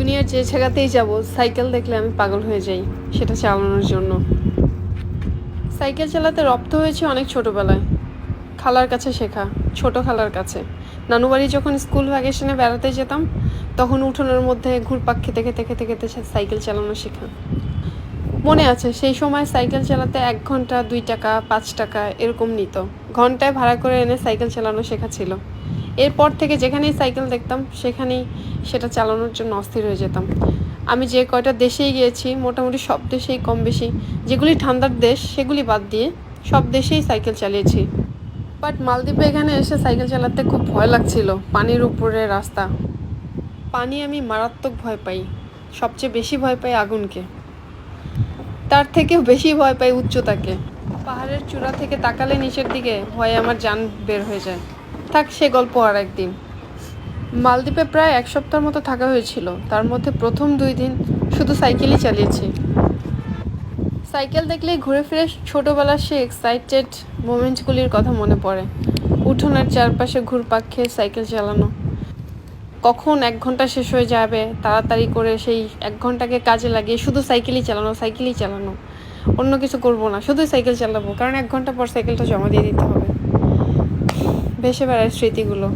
দুনিয়ার যে জায়গাতেই যাব সাইকেল দেখলে আমি পাগল হয়ে যাই সেটা চালানোর জন্য। সাইকেল চালাতে রপ্ত হয়েছে অনেক ছোটোবেলায়, খালার কাছে শেখা, ছোট খালার কাছে। নানু বাড়ি যখন স্কুল ভ্যাকেশনে বেড়াতে যেতাম তখন উঠোনের মধ্যে ঘুরপাক খেতে খেতে খেতে খেতে সাইকেল চালানো শেখা। মনে আছে সেই সময় সাইকেল চালাতে 1 ঘন্টা 2 টাকা 5 টাকা এরকম নিত। ঘন্টায় ভাড়া করে এনে সাইকেল চালানো শেখা ছিল। এরপর থেকে যেখানেই সাইকেল দেখতাম সেখানেই সেটা চালানোর জন্য অস্থির হয়ে যেতাম। আমি যে কয়টা দেশেই গিয়েছি মোটামুটি সব দেশেই কম বেশি, যেগুলি ঠান্ডার দেশ সেগুলি বাদ দিয়ে সব দেশেই সাইকেল চালিয়েছি। বাট মালদ্বীপে এখানে এসে সাইকেল চালাতে খুব ভয় লাগছিল। পানির উপরে রাস্তা, পানি আমি মারাত্মক ভয় পাই। সবচেয়ে বেশি ভয় পাই আগুনকে, তার থেকেও বেশি ভয় পাই উচ্চতাকে। পাহাড়ের চূড়া থেকে তাকালে নিচের দিকে ভয়ে আমার জান বের হয়ে যায়। থাক সে গল্প আর একদিন। মালদ্বীপে প্রায় 1 সপ্তাহের মতো থাকা হয়েছিল। তার মধ্যে প্রথম 2 দিন শুধু সাইকেলই চালিয়েছি। সাইকেল দেখলেই ঘুরে ফিরে ছোটোবেলার সে এক্সাইটেড মোমেন্টসগুলির কথা মনে পড়ে। উঠোনের চারপাশে ঘুরপাক খেয়ে সাইকেল চালানো, কখন 1 ঘন্টা শেষ হয়ে যাবে তাড়াতাড়ি করে সেই 1 ঘন্টাকে কাজে লাগিয়ে শুধু সাইকেলই চালানো, অন্য কিছু করব না, শুধু সাইকেল চালাবো, কারণ 1 ঘন্টা পর সাইকেলটা জমা দিয়ে দিতে হবে। ভেসে বেড়ায় স্মৃতিগুলো।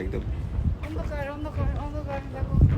একদম অন্ধকার অন্ধকার অন্ধকার দেখো।